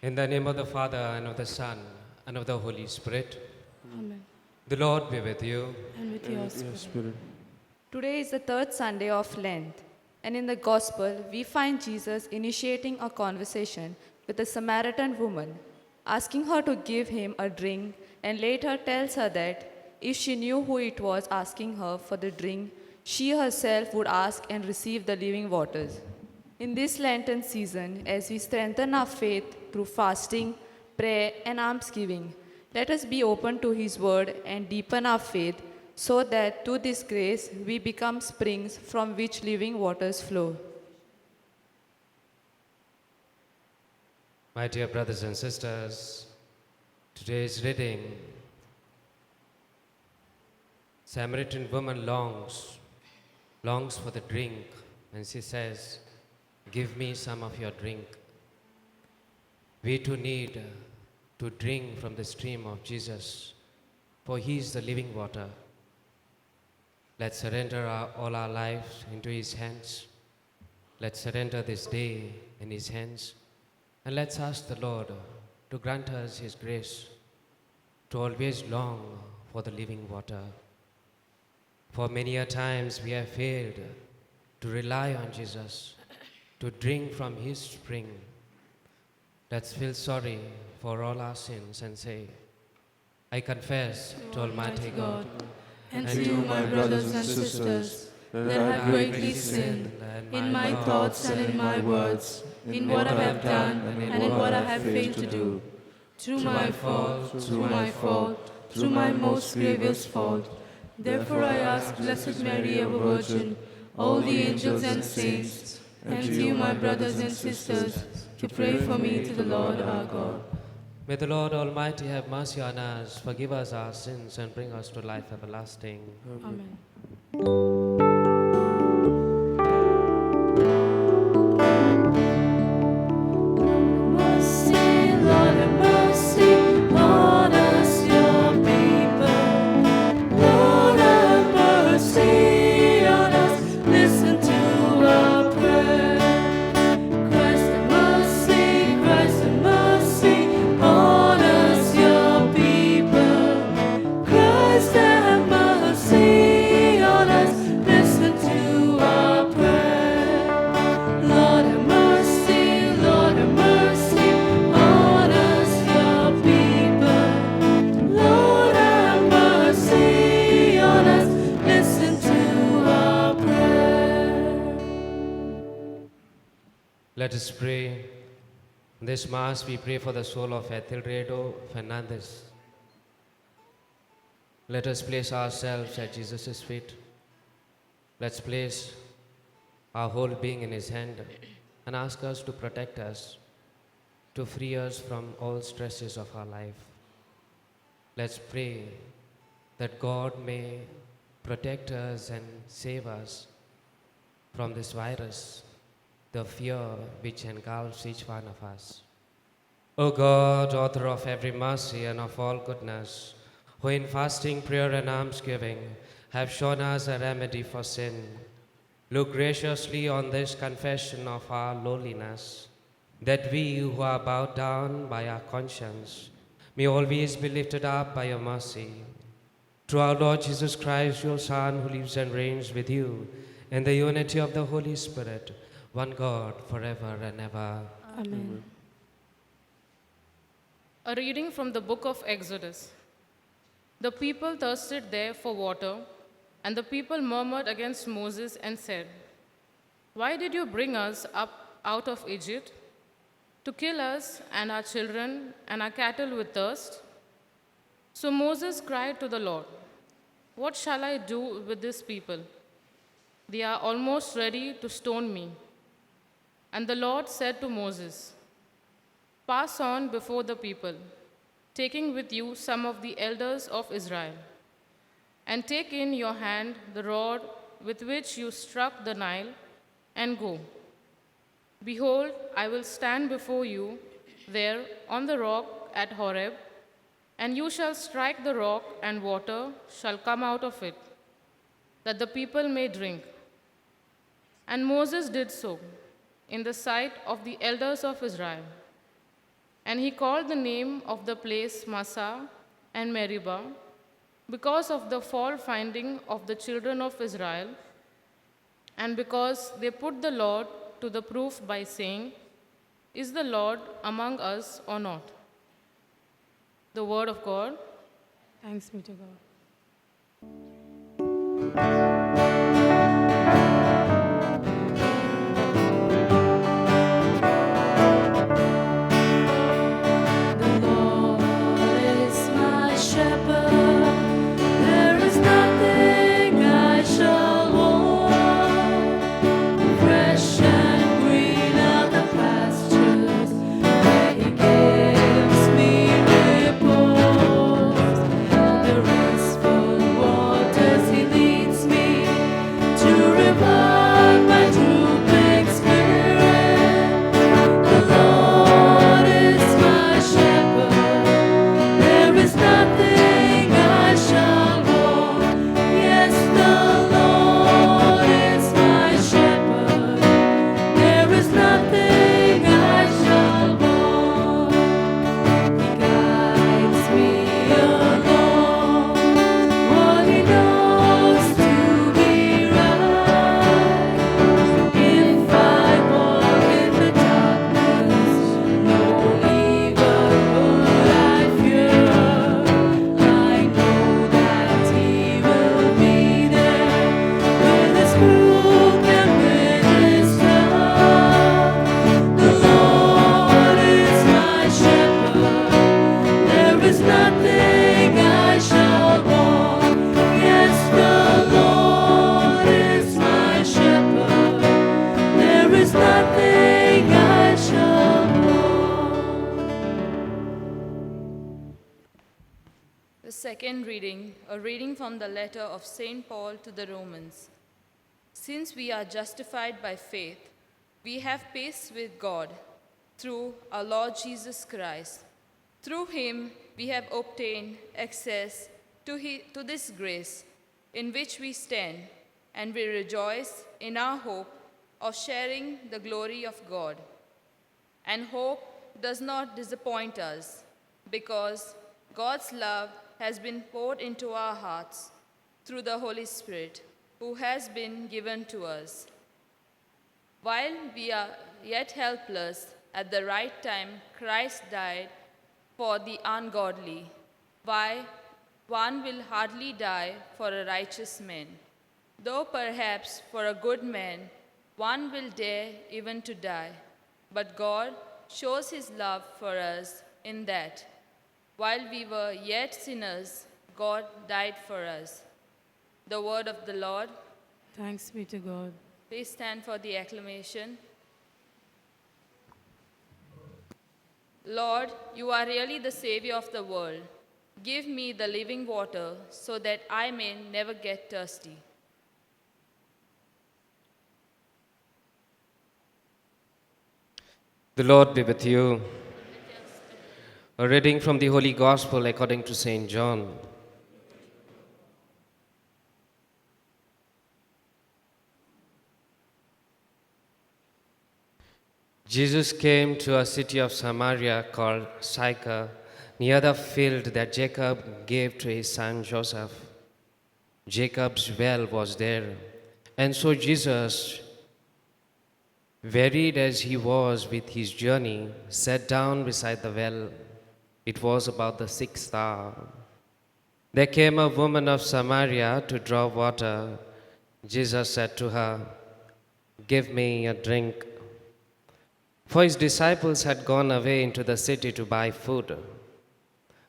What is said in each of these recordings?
In the name of the Father, and of the Son, and of the Holy Spirit. Amen. The Lord be with you. And with your spirit. Today is the third Sunday of Lent, and in the Gospel, we find Jesus initiating a conversation with a Samaritan woman, asking her to give him a drink, and later tells her that if she knew who it was asking her for the drink, she herself would ask and receive the living waters. In this Lenten season, as we strengthen our faith through fasting, prayer, and almsgiving, let us be open to His word and deepen our faith so that through this grace we become springs from which living waters flow. My dear brothers and sisters, today's reading, Samaritan woman longs for the drink, and she says, "Give me some of your drink." We too need to drink from the stream of Jesus, for He is the living water. Let's surrender all our lives into His hands. Let's surrender this day in His hands, and let's ask the Lord to grant us His grace to always long for the living water. For many a times we have failed to rely on Jesus, to drink from His spring. Let's feel sorry for all our sins and say, "I confess to Almighty God and to you, my brothers and sisters, that I have greatly sinned in my thoughts and in my words, in what I have done and in what I have failed to do. Through my fault, through my most grievous fault. Therefore I ask Blessed Mary, ever Virgin, all the angels and saints, and to you, my brothers and sisters, to pray for me to the Lord our God." May the Lord Almighty have mercy on us, forgive us our sins, and bring us to life everlasting. Amen. Let us pray. In this Mass, we pray for the soul of Ethelredo Fernandez. Let us place ourselves at Jesus' feet. Let's place our whole being in His hand and ask us to protect us, to free us from all stresses of our life. Let's pray that God may protect us and save us from this virus, the fear which engulfs each one of us. O God, author of every mercy and of all goodness, who in fasting, prayer, and almsgiving have shown us a remedy for sin, look graciously on this confession of our lowliness, that we who are bowed down by our conscience may always be lifted up by your mercy. Through our Lord Jesus Christ, your Son, who lives and reigns with you in the unity of the Holy Spirit, one God, forever and ever. Amen. A reading from the book of Exodus. The people thirsted there for water, and the people murmured against Moses and said, "Why did you bring us up out of Egypt? To kill us and our children and our cattle with thirst?" So Moses cried to the Lord, "What shall I do with this people? They are almost ready to stone me." And the Lord said to Moses, "Pass on before the people, taking with you some of the elders of Israel, and take in your hand the rod with which you struck the Nile, and go. Behold, I will stand before you there on the rock at Horeb, and you shall strike the rock, and water shall come out of it, that the people may drink." And Moses did so in the sight of the elders of Israel. And he called the name of the place Massah and Meribah, because of the fault finding of the children of Israel, and because they put the Lord to the proof by saying, "Is the Lord among us or not?" The word of God. Thanks be to God. The Lord is my shepherd, there is nothing I shall want. Fresh and green are the pastures, where He gives me repose. The restful waters He leads me, to revive my drooping spirit. The Lord is my shepherd, there is nothing I shall want. Yes, the Lord is my shepherd, there is nothing I shall want. He guides me along what He knows to be right. If I walk in the darkness, no evil will I fear. I know that He will be there with His crook and with His staff. The Lord is my shepherd, there is nothing I shall want. Yes, the Lord is my shepherd, there is nothing I shall want. The second reading, a reading from the letter of St. Paul to the Romans. Since we are justified by faith, we have peace with God through our Lord Jesus Christ. Through Him, we have obtained access to this grace in which we stand, and we rejoice in our hope of sharing the glory of God. And hope does not disappoint us, because God's love has been poured into our hearts through the Holy Spirit, who has been given to us. While we are yet helpless, at the right time Christ died for the ungodly. Why, one will hardly die for a righteous man, though perhaps for a good man one will dare even to die. But God shows His love for us in that, while we were yet sinners, God died for us. The word of the Lord. Thanks be to God. Please stand for the acclamation. Lord, you are really the Savior of the world. Give me the living water so that I may never get thirsty. The Lord be with you. A reading from the Holy Gospel according to St. John. Jesus came to a city of Samaria called Sychar, near the field that Jacob gave to his son Joseph. Jacob's well was there, and so Jesus, wearied as he was with his journey, sat down beside the well. It was about the 6th hour. There came a woman of Samaria to draw water. Jesus said to her, "Give me a drink." For his disciples had gone away into the city to buy food.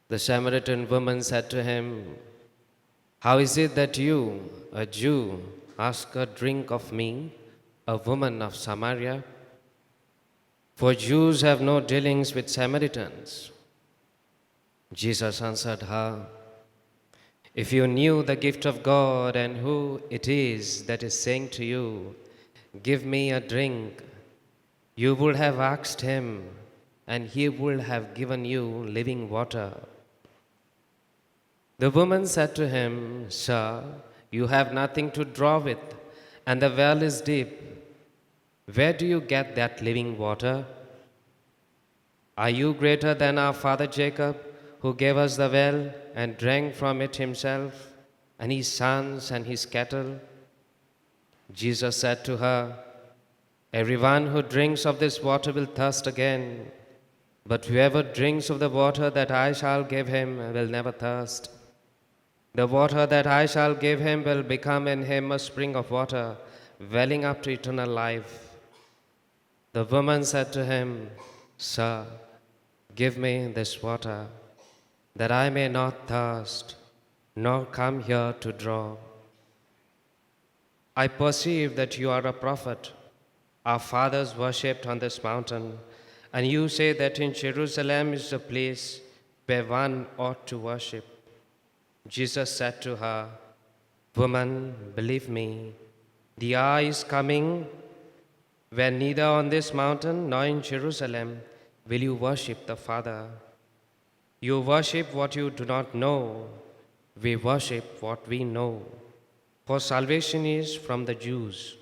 The Samaritan woman said to him, "How is it that you, a Jew, ask a drink of me, a woman of Samaria? For Jews have no dealings with Samaritans." Jesus answered her, "If you knew the gift of God and who it is that is saying to you, 'Give me a drink,' you would have asked him, and he would have given you living water." The woman said to him, "Sir, you have nothing to draw with, and the well is deep. Where do you get that living water? Are you greater than our father Jacob, who gave us the well and drank from it himself, and his sons and his cattle?" Jesus said to her, "Everyone who drinks of this water will thirst again, but whoever drinks of the water that I shall give him will never thirst. The water that I shall give him will become in him a spring of water, welling up to eternal life." The woman said to him, "Sir, give me this water, that I may not thirst, nor come here to draw. I perceive that you are a prophet. Our fathers worshipped on this mountain, and you say that in Jerusalem is the place where one ought to worship." Jesus said to her, "Woman, believe me, the hour is coming when neither on this mountain nor in Jerusalem will you worship the Father. You worship what you do not know. We worship what we know, for salvation is from the Jews.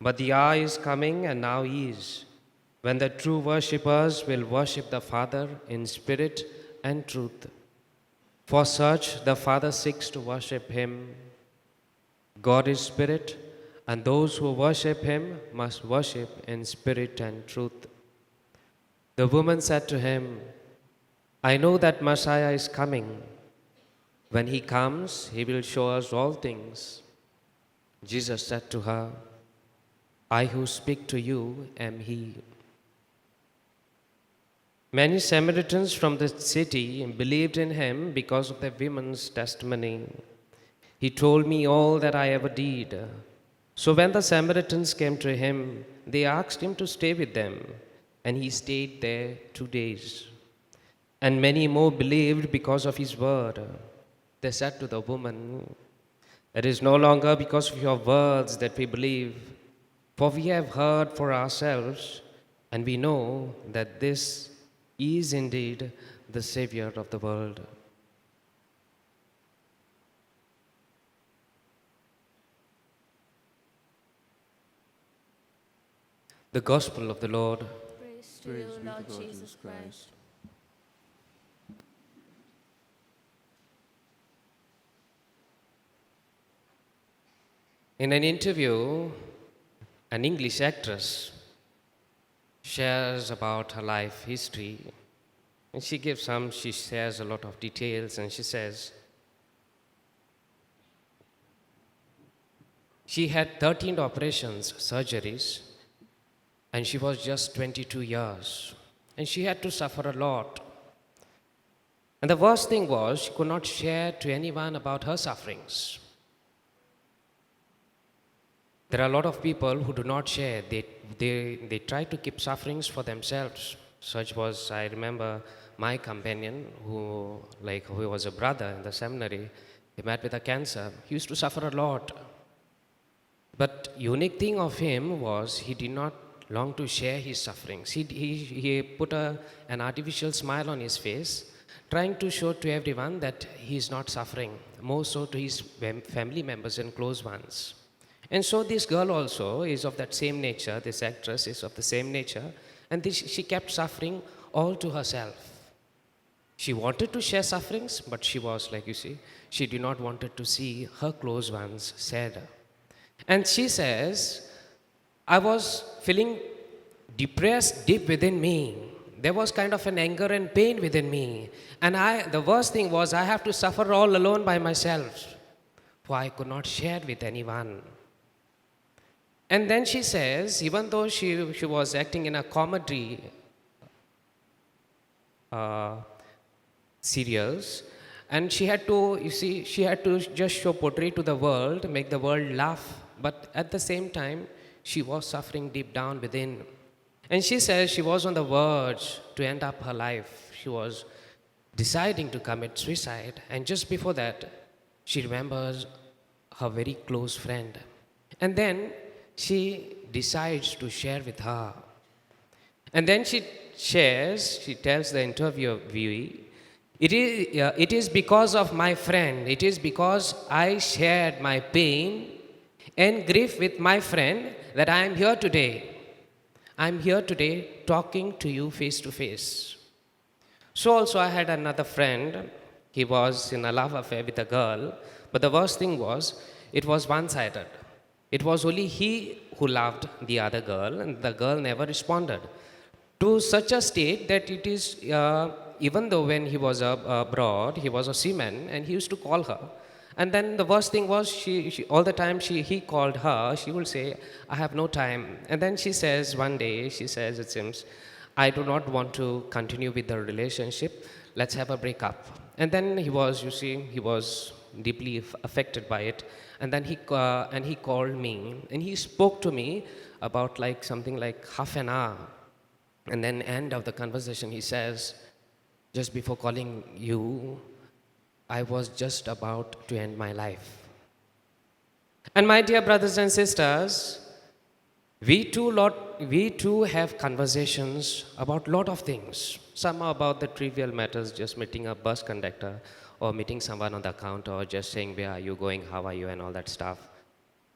But the hour is coming, and now is, when the true worshippers will worship the Father in spirit and truth. For such the Father seeks to worship him. God is spirit, and those who worship him must worship in spirit and truth." The woman said to him, "I know that Messiah is coming. When he comes, he will show us all things." Jesus said to her, "I who speak to you am he." Many Samaritans from the city believed in him because of the woman's testimony. "He told me all that I ever did." So when the Samaritans came to him, they asked him to stay with them, and he stayed there 2 days. And many more believed because of his word. They said to the woman, "It is no longer because of your words that we believe, for we have heard for ourselves, and we know that this is indeed the Savior of the world." The Gospel of the Lord. Praise to Praise you, be to Lord God, Jesus Christ. In an interview, an English actress shares about her life history. And she shares a lot of details, and she says, she had 13 operations, surgeries, and she was just 22 years. And she had to suffer a lot. And the worst thing was, she could not share to anyone about her sufferings. There are a lot of people who do not share. They try to keep sufferings for themselves. Such was, I remember, my companion who was a brother in the seminary. He met with a cancer. He used to suffer a lot. But unique thing of him was he did not long to share his sufferings. He put an artificial smile on his face, trying to show to everyone that he is not suffering, more so to his family members and close ones. And so this girl also is of that same nature, this actress is of the same nature, and she kept suffering all to herself. She wanted to share sufferings, but she was, like you see, she did not wanted to see her close ones sad. And she says, I was feeling depressed deep within me. There was kind of an anger and pain within me. And the worst thing was I have to suffer all alone by myself, for I could not share with anyone. And then she says, even though she was acting in a comedy serials, and she had to, you see, she had to just show portray to the world, make the world laugh, but at the same time, she was suffering deep down within. And she says she was on the verge to end up her life. She was deciding to commit suicide, and just before that, she remembers her very close friend. And then she decides to share with her. And then she tells the interviewee, it is because of my friend, it is because I shared my pain and grief with my friend that I am here today. I am here today talking to you face to face. So also I had another friend. He was in a love affair with a girl, but the worst thing was, it was one-sided. It was only he who loved the other girl, and the girl never responded. To such a state that it is, even though when he was abroad, he was a seaman, and he used to call her. And then the worst thing was, all the time he called her, she would say, I have no time. And then she says, one day, she says, it seems, I do not want to continue with the relationship, let's have a breakup. And then he was deeply affected by it. And then he called me, and he spoke to me about something like half an hour. And then end of the conversation, he says, just before calling you, I was just about to end my life. And my dear brothers and sisters, we too have conversations about lot of things. Some are about the trivial matters, just meeting a bus conductor, or meeting someone on the counter, or just saying, where are you going, how are you, and all that stuff.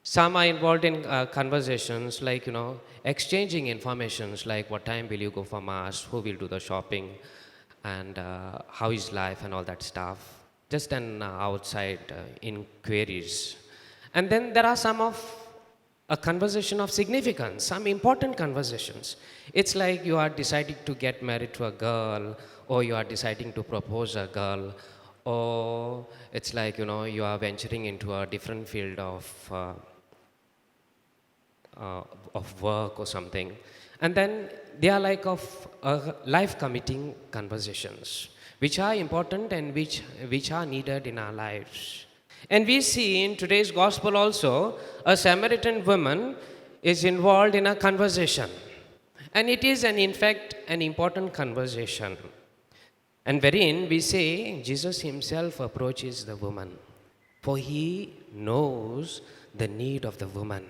Some are involved in conversations like, exchanging informations like what time will you go for mass, who will do the shopping, and how is life and all that stuff. Just an outside inquiries. And then there are some of a conversation of significance, some important conversations. It's like you are deciding to get married to a girl, or you are deciding to propose a girl, or it's like, you are venturing into a different field of work or something. And then they are like of life committing conversations, which are important and which are needed in our lives. And we see in today's gospel also, a Samaritan woman is involved in a conversation. And it is, in fact, an important conversation. And wherein we say, Jesus himself approaches the woman, for he knows the need of the woman.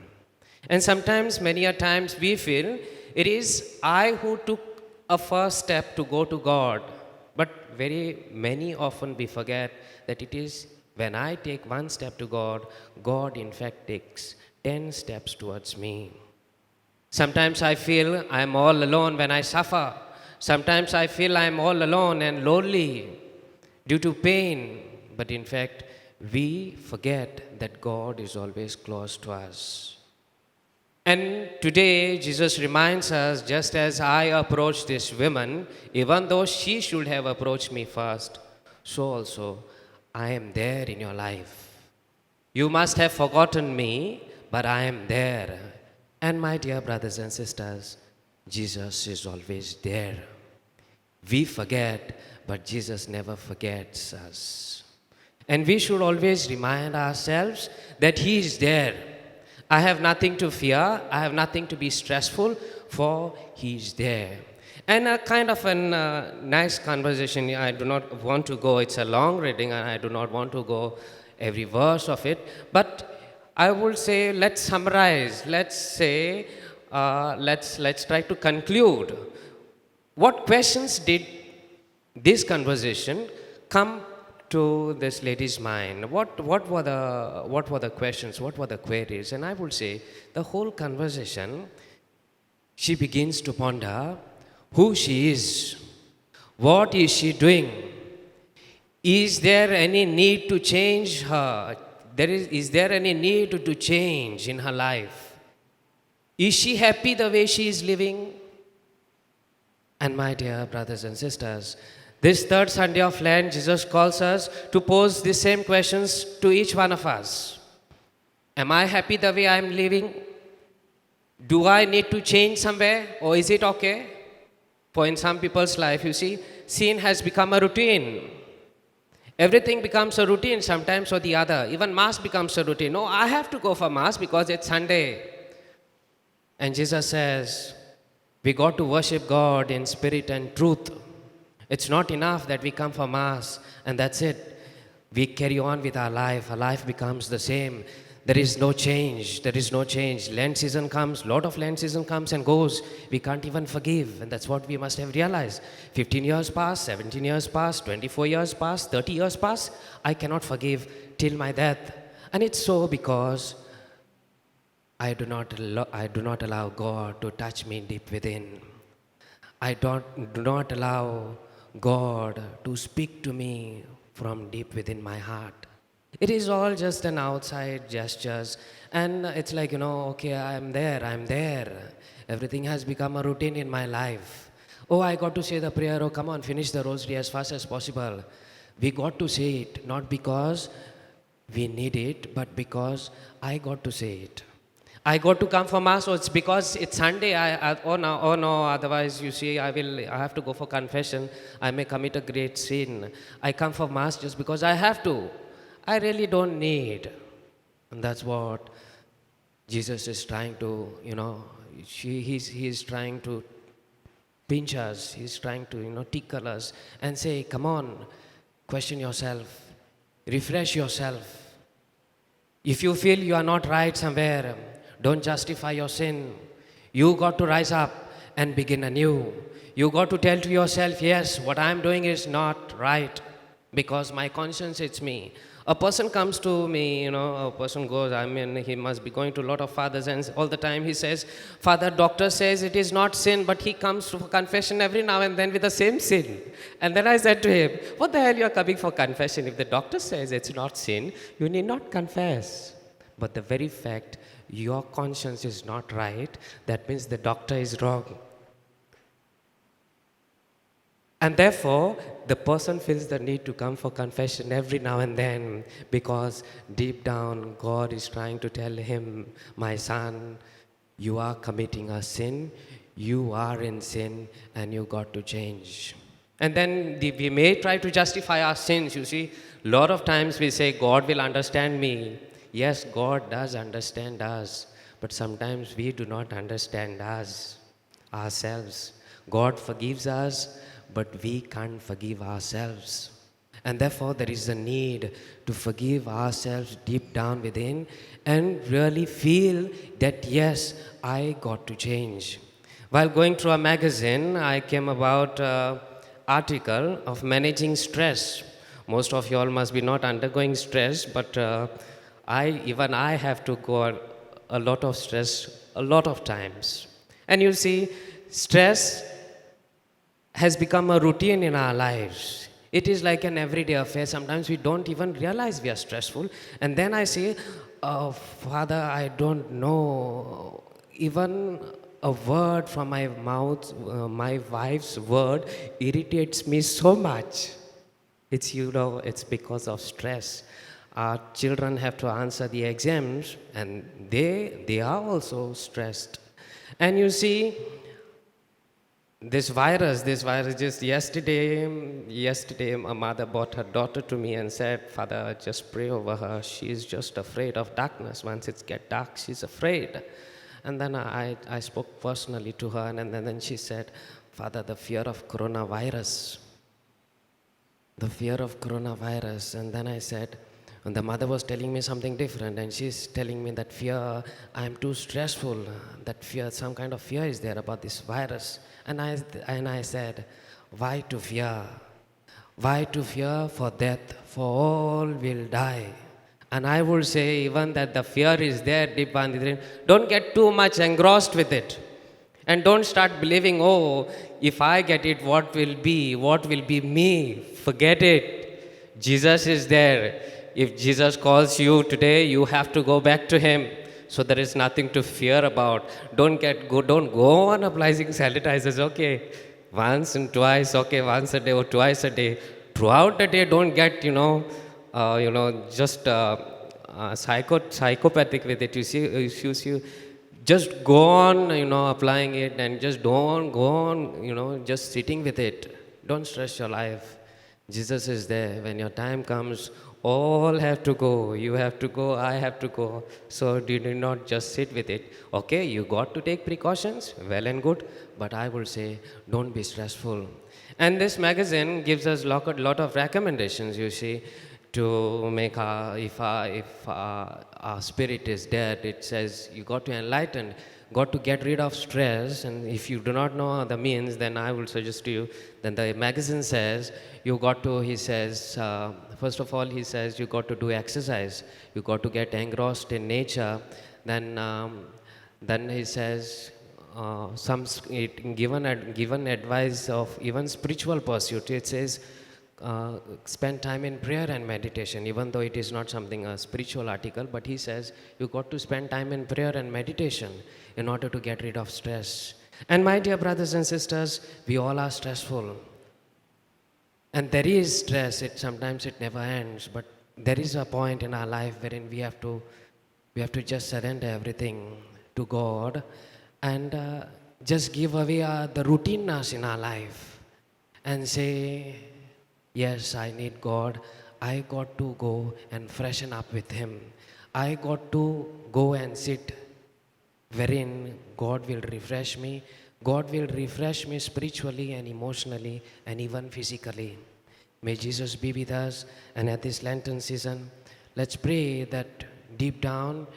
And sometimes, many a times, we feel it is I who took a first step to go to God. But very many often we forget that it is when I take one step to God, God in fact takes 10 steps towards me. Sometimes I feel I am all alone when I suffer. Sometimes I feel I am all alone and lonely due to pain. But in fact, we forget that God is always close to us. And today, Jesus reminds us, just as I approached this woman, even though she should have approached me first, so also I am there in your life. You must have forgotten me, but I am there. And my dear brothers and sisters, Jesus is always there. We forget, but Jesus never forgets us. And we should always remind ourselves that he is there. I have nothing to fear, I have nothing to be stressful, for he is there. And a kind of a nice conversation, I do not want to go, it's a long reading and I do not want to go every verse of it, but I would say let's summarize, let's try to conclude. What questions did this conversation come to this lady's mind? What were the questions? What were the queries? And I would say the whole conversation, she begins to ponder who she is. What is she doing? Is there any need to change her? Is there any need to change in her life? Is she happy the way she is living? And my dear brothers and sisters, this third Sunday of Lent, Jesus calls us to pose the same questions to each one of us. Am I happy the way I am living? Do I need to change somewhere, or is it okay? For in some people's life, you see, sin has become a routine. Everything becomes a routine sometimes or the other. Even Mass becomes a routine. No, I have to go for Mass because it's Sunday. And Jesus says, we got to worship God in spirit and truth. It's not enough that we come for Mass and that's it. We carry on with our life. Our life becomes the same. There is no change. There is no change. Lent season comes, lot of Lent season comes and goes. We can't even forgive. And that's what we must have realized. 15 years pass, 17 years pass, 24 years pass, 30 years pass. I cannot forgive till my death. And it's so because I do not allow God to touch me deep within. I do not allow God to speak to me from deep within my heart. It is all just an outside gestures, and it's like, okay, I'm there. Everything has become a routine in my life. Oh, I got to say the prayer. Oh, come on, finish the rosary as fast as possible. We got to say it, not because we need it, but because I got to say it. I got to come for Mass, so it's because it's Sunday. Oh no, otherwise, you see, I have to go for confession. I may commit a great sin. I come for Mass just because I have to. I really don't need. And that's what Jesus is trying to, he's trying to pinch us. He's trying to, tickle us and say, come on, question yourself, refresh yourself. If you feel you are not right somewhere, don't justify your sin. You got to rise up and begin anew. You got to tell to yourself, yes, what I am doing is not right because my conscience, it's me. A person comes to me, a person goes, he must be going to a lot of fathers and all the time he says, Father, doctor says it is not sin, but he comes for confession every now and then with the same sin. And then I said to him, what the hell you are coming for confession? If the doctor says it's not sin, you need not confess. But the very fact your conscience is not right, that means the doctor is wrong. And therefore, the person feels the need to come for confession every now and then because deep down, God is trying to tell him, my son, you are committing a sin, you are in sin, and you got to change. And then we may try to justify our sins, you see. A lot of times we say, God will understand me. Yes, God does understand us, but sometimes we do not understand ourselves. God forgives us, but we can't forgive ourselves. And therefore, there is a need to forgive ourselves deep down within and really feel that, yes, I got to change. While going through a magazine, I came about an article of managing stress. Most of you all must be not undergoing stress, but even I have to go a lot of stress a lot of times. And you see, stress has become a routine in our lives. It is like an everyday affair. Sometimes we don't even realize we are stressful. And then I say, oh, Father, I don't know. Even a word from my mouth, my wife's word, irritates me so much. It's because of stress. Our children have to answer the exams, and they are also stressed. And you see, this virus just yesterday, a mother brought her daughter to me and said, Father, just pray over her. She's just afraid of darkness. Once it gets dark, she's afraid. And then I spoke personally to her, and then she said, Father, the fear of coronavirus. The fear of coronavirus. And then I said, and the mother was telling me something different, and she's telling me that fear, I'm too stressful, that fear, some kind of fear is there about this virus. And I said, why to fear? Why to fear for death? For all will die. And I would say even that the fear is there deep on the brain. Don't get too much engrossed with it. And don't start believing, oh, if I get it, what will be? What will be me? Forget it. Jesus is there. If Jesus calls you today, you have to go back to him. So there is nothing to fear about. Don't go on applying sanitizers, okay. Once and twice, okay, once a day or twice a day. Throughout the day, don't get, just psychopathic with it. You see, just go on, applying it and just don't go on, just sitting with it. Don't stress your life. Jesus is there. When your time comes, all have to go. You have to go, I have to go. So do not just sit with it. Okay, you got to take precautions, well and good, but I would say don't be stressful. And this magazine gives us lot of recommendations, you see, to make if our spirit is dead. It says you got to enlighten, got to get rid of stress. And if you do not know the means, then I will suggest to you, then the magazine says you got to, he says, first of all, he says you got to do exercise, you got to get engrossed in nature. Then he says given advice of even spiritual pursuit. It says spend time in prayer and meditation, even though it is not something a spiritual article, but he says you got to spend time in prayer and meditation in order to get rid of stress. And my dear brothers and sisters, we all are stressful. And there is stress, sometimes it never ends, but there is a point in our life wherein we have to just surrender everything to God and just give away the routineness in our life and say, yes, I need God. I got to go and freshen up with him. I got to go and sit wherein God will refresh me. God will refresh me spiritually and emotionally and even physically. May Jesus be with us. And at this Lenten season, let's pray that deep down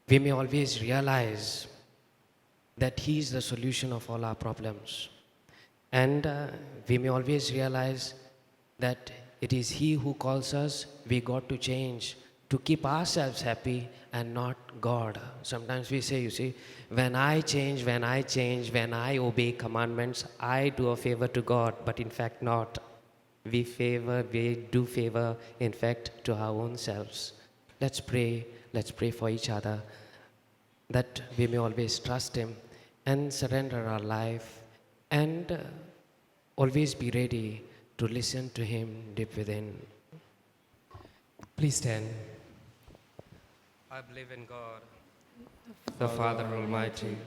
we may always realize that he is the solution of all our problems. And we may always realize that it is he who calls us. We got to change to keep ourselves happy and not God. Sometimes we say, you see, when I change, when I obey commandments, I do a favor to God, but in fact not. We do favor, in fact, to our own selves. Let's pray for each other that we may always trust him and surrender our life and always be ready to listen to him deep within. Please stand. I believe in God, the Father Almighty,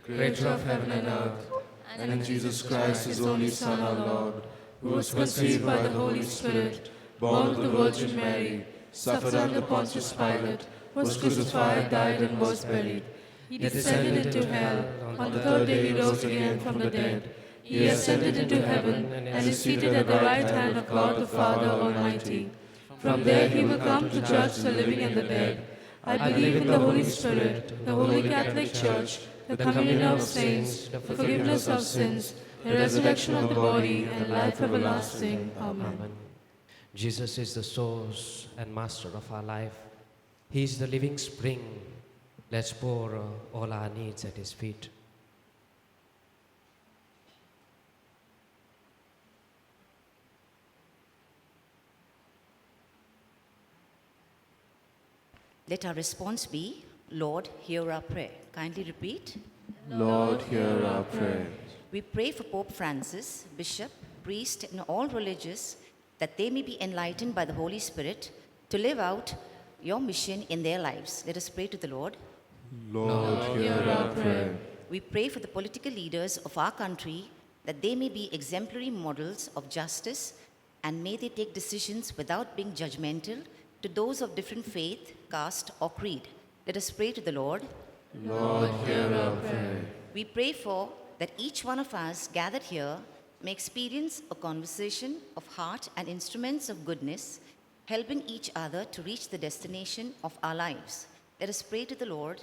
creator of heaven and earth, and in Jesus Christ, his only Son, our Lord, who was conceived by the Holy Spirit, born of the Virgin Mary, suffered under Pontius Pilate, was crucified, died, and was buried. He descended into hell. On the third day he rose again from the dead. He ascended into heaven and is seated at the right hand of God the Father Almighty. From there he will come to judge the living and the dead. I believe in the Holy Spirit, the Holy Catholic Church, the communion of saints, the forgiveness of sins, the resurrection of the body, and life everlasting. Amen. Jesus is the source and master of our life. He is the living spring. Let's pour all our needs at his feet. Let our response be, Lord, hear our prayer. Kindly repeat. Lord, hear our prayer. We pray for Pope Francis, bishop, priest, and all religious, that they may be enlightened by the Holy Spirit to live out your mission in their lives. Let us pray to the Lord. Lord, hear our prayer. We pray for the political leaders of our country, that they may be exemplary models of justice, and may they take decisions without being judgmental to those of different faith, caste, or creed. Let us pray to the Lord. Lord, hear our prayer. We pray for that each one of us gathered here may experience a conversation of heart and instruments of goodness, helping each other to reach the destination of our lives. Let us pray to the Lord.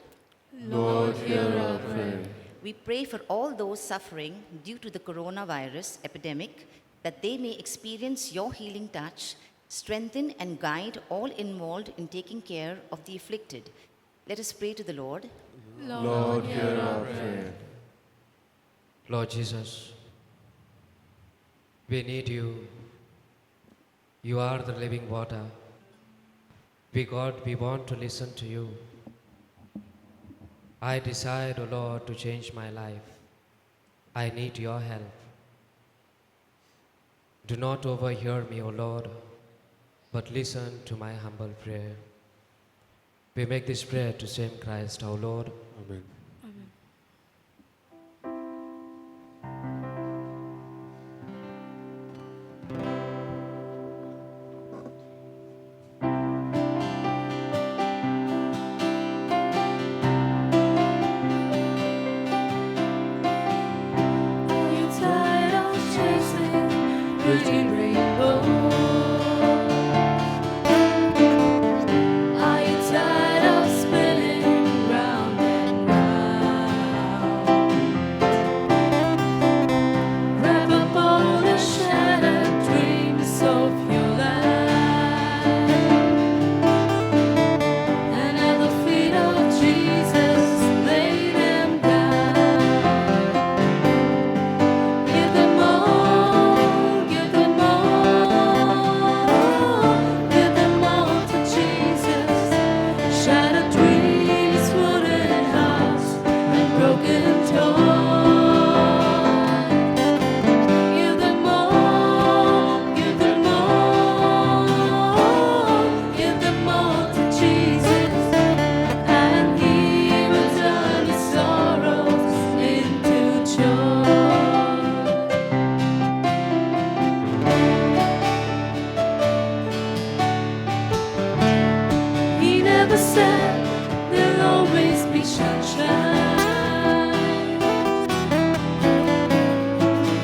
Lord, hear our prayer. We pray for all those suffering due to the coronavirus epidemic, that they may experience your healing touch, strengthen and guide all involved in taking care of the afflicted. Let us pray to the Lord. Lord, hear our prayer. Lord Jesus, we need you. You are the living water. God, we want to listen to you. I decide, O Lord, to change my life. I need your help. Do not overhear me, O Lord, but listen to my humble prayer. We make this prayer to same Christ, our Lord. Amen. Are you tired of chasing pretty rainbows? Are you tired of spinning round and round? Wrap up all the shattered dreams of your life, and at the feet of Jesus lay them down. Give them all, give them all, give them all to Jesus. Shattered dreams, wooden hearts, and broken toys. Give them all, give them all, give them all to Jesus, and He will turn your sorrows into joy. He never said there'll always be sunshine.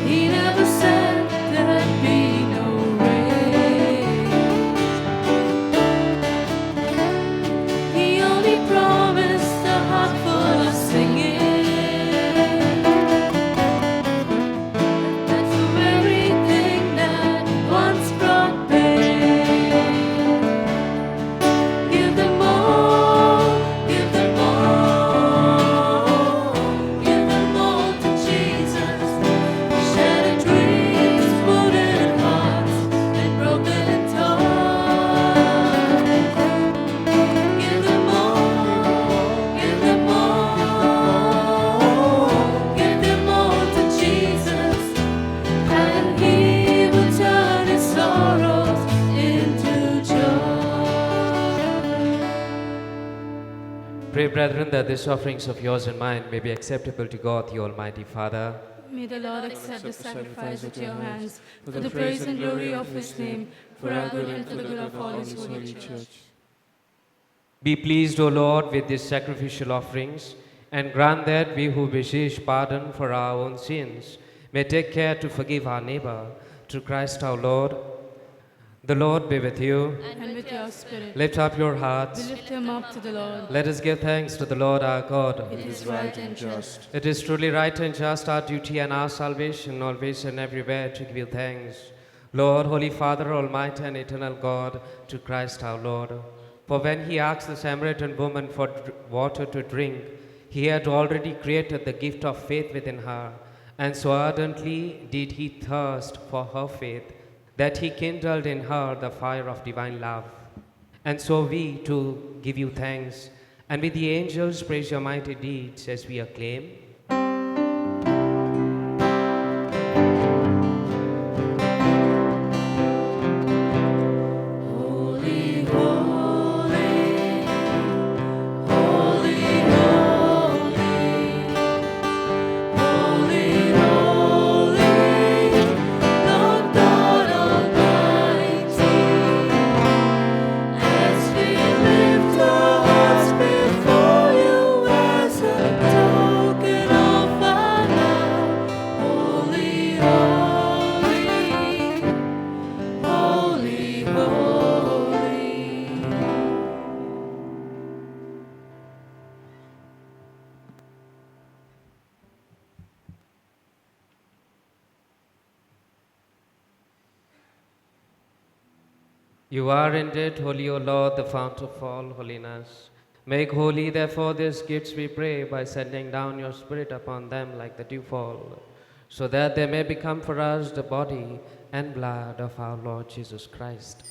He never said there'd be no rain. He only promised a heart full of singing. That's the very thing that once brought pain. Give them all, give them all, give them all to Jesus. Shattered dreams, wooden hearts, and broken toys. Give them all, give them all, give them all to Jesus, and He will turn His sorrows into joy. Pray, brethren, that these offerings of yours and mine may be acceptable to God, the Almighty Father. May the Lord accept the sacrifice at your hands for the praise and glory of His name, for our good and for the good of all His holy church. Be pleased, O Lord, with these sacrificial offerings, and grant that we who beseech pardon for our own sins may take care to forgive our neighbor, through Christ our Lord. The Lord be with you. And with your spirit, Lift up your we hearts. lift him up to the Lord. Let us give thanks to the Lord our God. It is right and just. It is truly right and just, our duty and our salvation, always and everywhere to give you thanks. Lord, Holy Father, Almighty and eternal God, to Christ our Lord. For when He asked the Samaritan woman for water to drink, He had already created the gift of faith within her, and so ardently did He thirst for her faith, that He kindled in her the fire of divine love. And so we, too, give you thanks, and with the angels praise your mighty deeds as we acclaim. Holy, holy, holy, holy, holy, holy, Lord God Almighty. As we lift our hearts before you as a token You are indeed holy, O Lord, the fount of all holiness. Make holy, therefore, these gifts, we pray, by sending down your Spirit upon them like the dewfall, so that they may become for us the body and blood of our Lord Jesus Christ.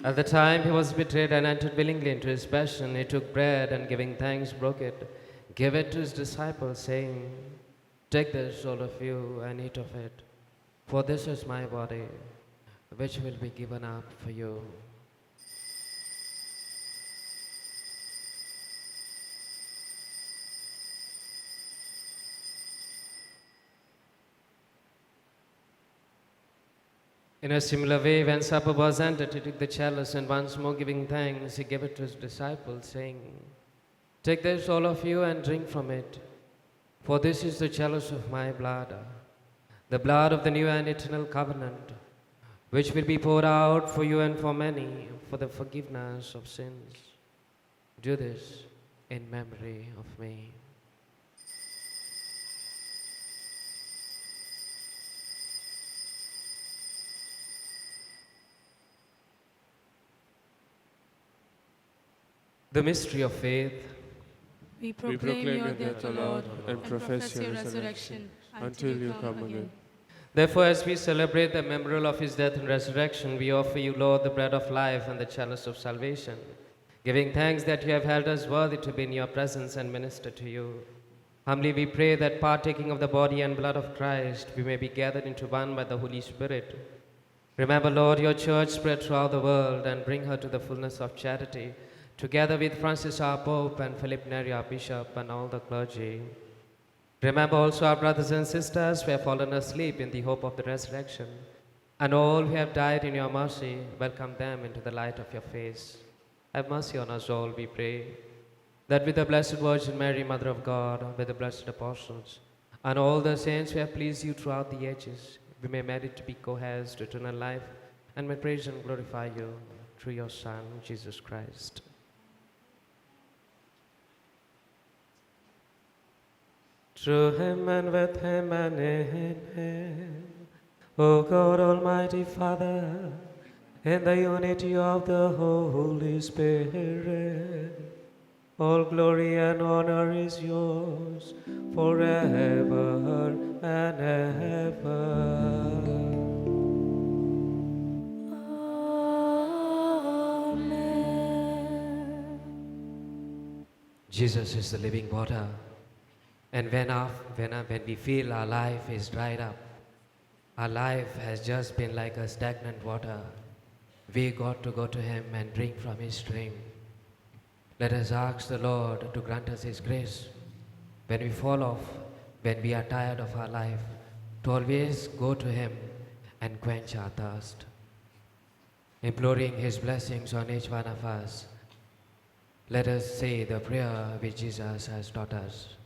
At the time he was betrayed and entered willingly into his passion, he took bread and giving thanks broke it, gave it to his disciples, saying, "Take this, all of you, and eat of it, for this is my body, which will be given up for you." In a similar way, when supper was ended, he took the chalice and once more giving thanks, he gave it to his disciples, saying, "Take this, all of you, and drink from it, for this is the chalice of my blood, the blood of the new and eternal covenant, which will be poured out for you and for many for the forgiveness of sins. Do this in memory of me." The mystery of faith. We proclaim your death, O Lord, and profess your resurrection until you come again. Therefore, as we celebrate the memorial of his death and resurrection, we offer you, Lord, the bread of life and the chalice of salvation, giving thanks that you have held us worthy to be in your presence and minister to you. Humbly we pray that, partaking of the body and blood of Christ, we may be gathered into one by the Holy Spirit. Remember, Lord, your church spread throughout the world and bring her to the fullness of charity, together with Francis our Pope and Philip Neri our Bishop and all the clergy. Remember also our brothers and sisters who have fallen asleep in the hope of the resurrection, and all who have died in your mercy. Welcome them into the light of your face. Have mercy on us all, we pray, that with the Blessed Virgin Mary, Mother of God, with the blessed apostles, and all the saints who have pleased you throughout the ages, we may merit to be co-heirs to eternal life, and may praise and glorify you through your Son, Jesus Christ. Through him and with him and in him, O God, Almighty Father, in the unity of the Holy Spirit, all glory and honor is yours forever and ever. Amen. Jesus is the living water. And when we feel our life is dried up, our life has just been like a stagnant water, we got to go to him and drink from his stream. Let us ask the Lord to grant us his grace when we fall off, when we are tired of our life, to always go to him and quench our thirst. Imploring his blessings on each one of us, let us say the prayer which Jesus has taught us.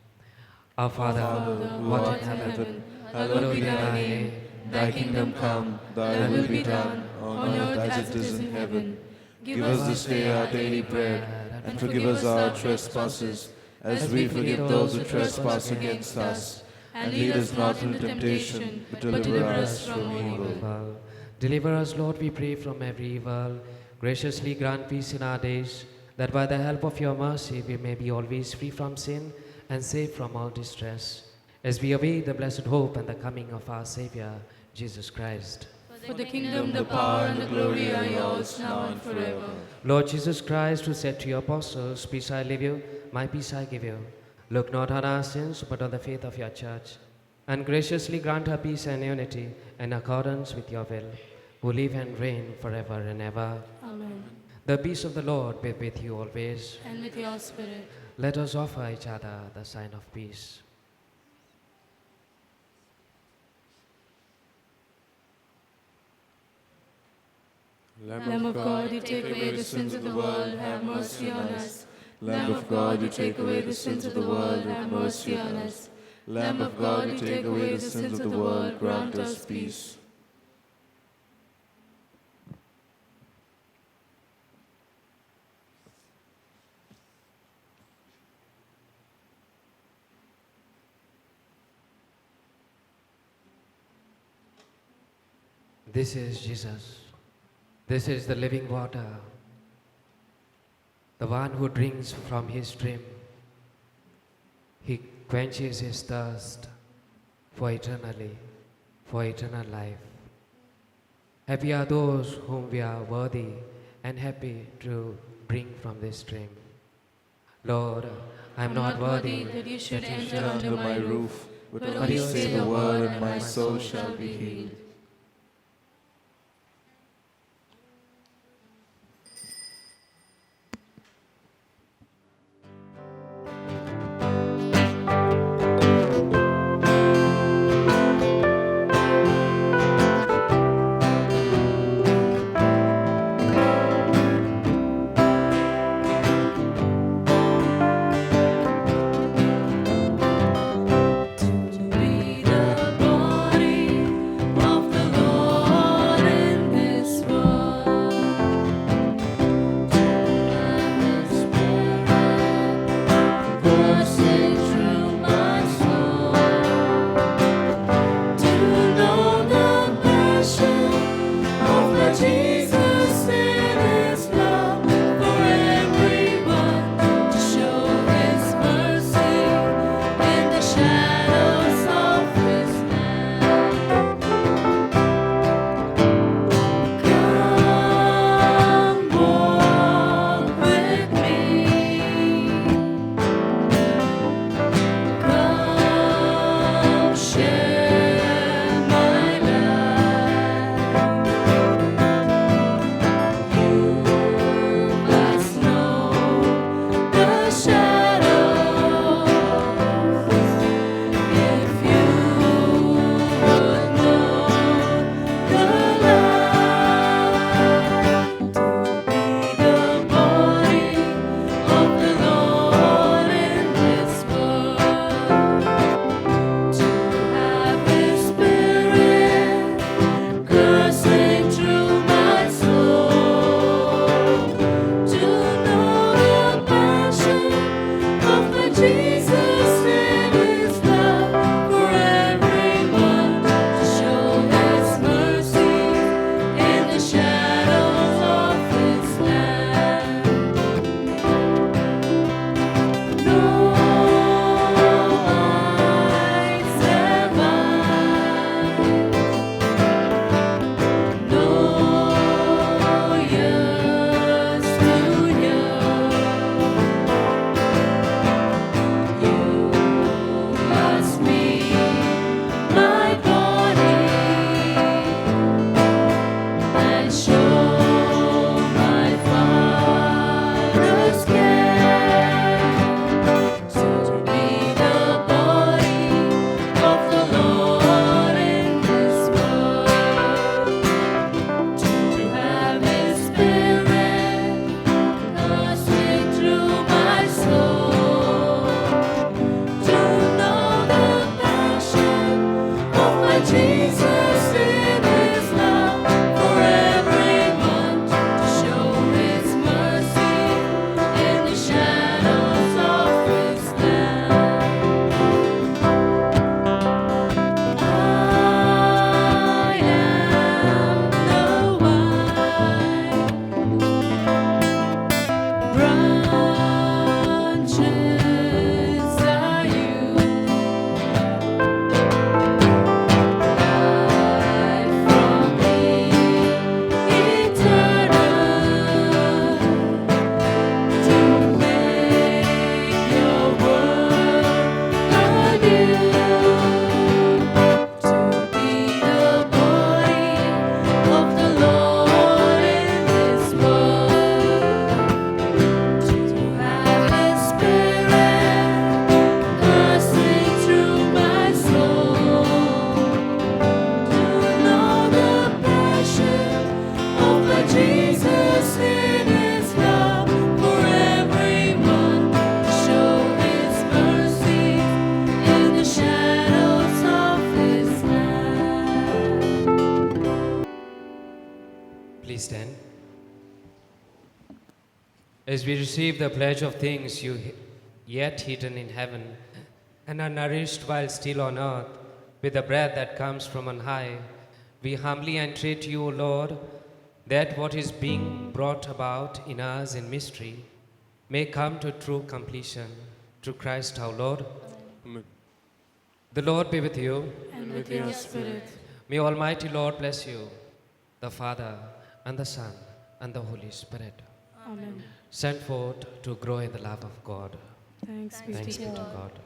Our Father, who art in heaven, hallowed be thy name. Thy kingdom come, thy will be done, on earth as it is in heaven. Give us this day our daily bread, and forgive us our trespasses, as we forgive those who trespass against us. And lead us not into temptation, but deliver us from evil. Deliver us, Lord, we pray, from every evil. Graciously grant peace in our days, that by the help of your mercy we may be always free from sin and safe from all distress, as we await the blessed hope and the coming of our Savior, Jesus Christ. For the kingdom, the power, and the glory are yours, now and forever. Lord Jesus Christ, who said to your apostles, "Peace I leave you, my peace I give you," look not on our sins, but on the faith of your church, and graciously grant her peace and unity in accordance with your will, who live and reign forever and ever. Amen. The peace of the Lord be with you always. And with your spirit. Let us offer each other the sign of peace. Lamb of God, you take away the sins of the world, have mercy on us. Lamb of God, you take away the sins of the world, have mercy on us. Lamb of God, you take away the sins of the world, grant us peace. This is Jesus. This is the living water. The one who drinks from his stream, he quenches his thirst for eternally, for eternal life. Happy are those whom we are worthy and happy to drink from this stream. Lord, I am not worthy that you should that you enter under my roof, but only say the word and my soul shall be healed. Be the body of the Lord in this world. And His Spirit coursing through my soul. To know the passion of my Jesus in His love for everyone. To show His mercy in the shadows of His hand. Come walk with me. Come share my life. You must know the shadows. If you would know the light, to be the body of the Lord in this world, to have His Spirit coursing through my soul, to know the passion of my Jesus in His love for everyone, to show His mercy in the shadows of His land. No eyes have no ears to hear. You must meet my body and show my Father's care. To be the body of the Lord in this world, to have His Spirit coursing through my soul, to know the passion of my Jesus in His love for everyone, to show His mercy in the shadows of His land. I am the vine, branches are you. Life from me eternal, to make Your word anew, to be the body of the Lord in this world, to have His Spirit coursing through my soul, to know the passion of my Jesus in His love for everyone, to show His mercy in the shadows of His land. Please stand. As we receive the pledge of things yet hidden in heaven and are nourished while still on earth with the bread that comes from on high, we humbly entreat you, O Lord, that what is being brought about in us in mystery may come to true completion through Christ our Lord. Amen. The Lord be with you. And with your spirit. May Almighty Lord bless you, the Father and the Son and the Holy Spirit. Amen. Sent forth to grow in the love of God. Thanks be Thanks to be to God. God.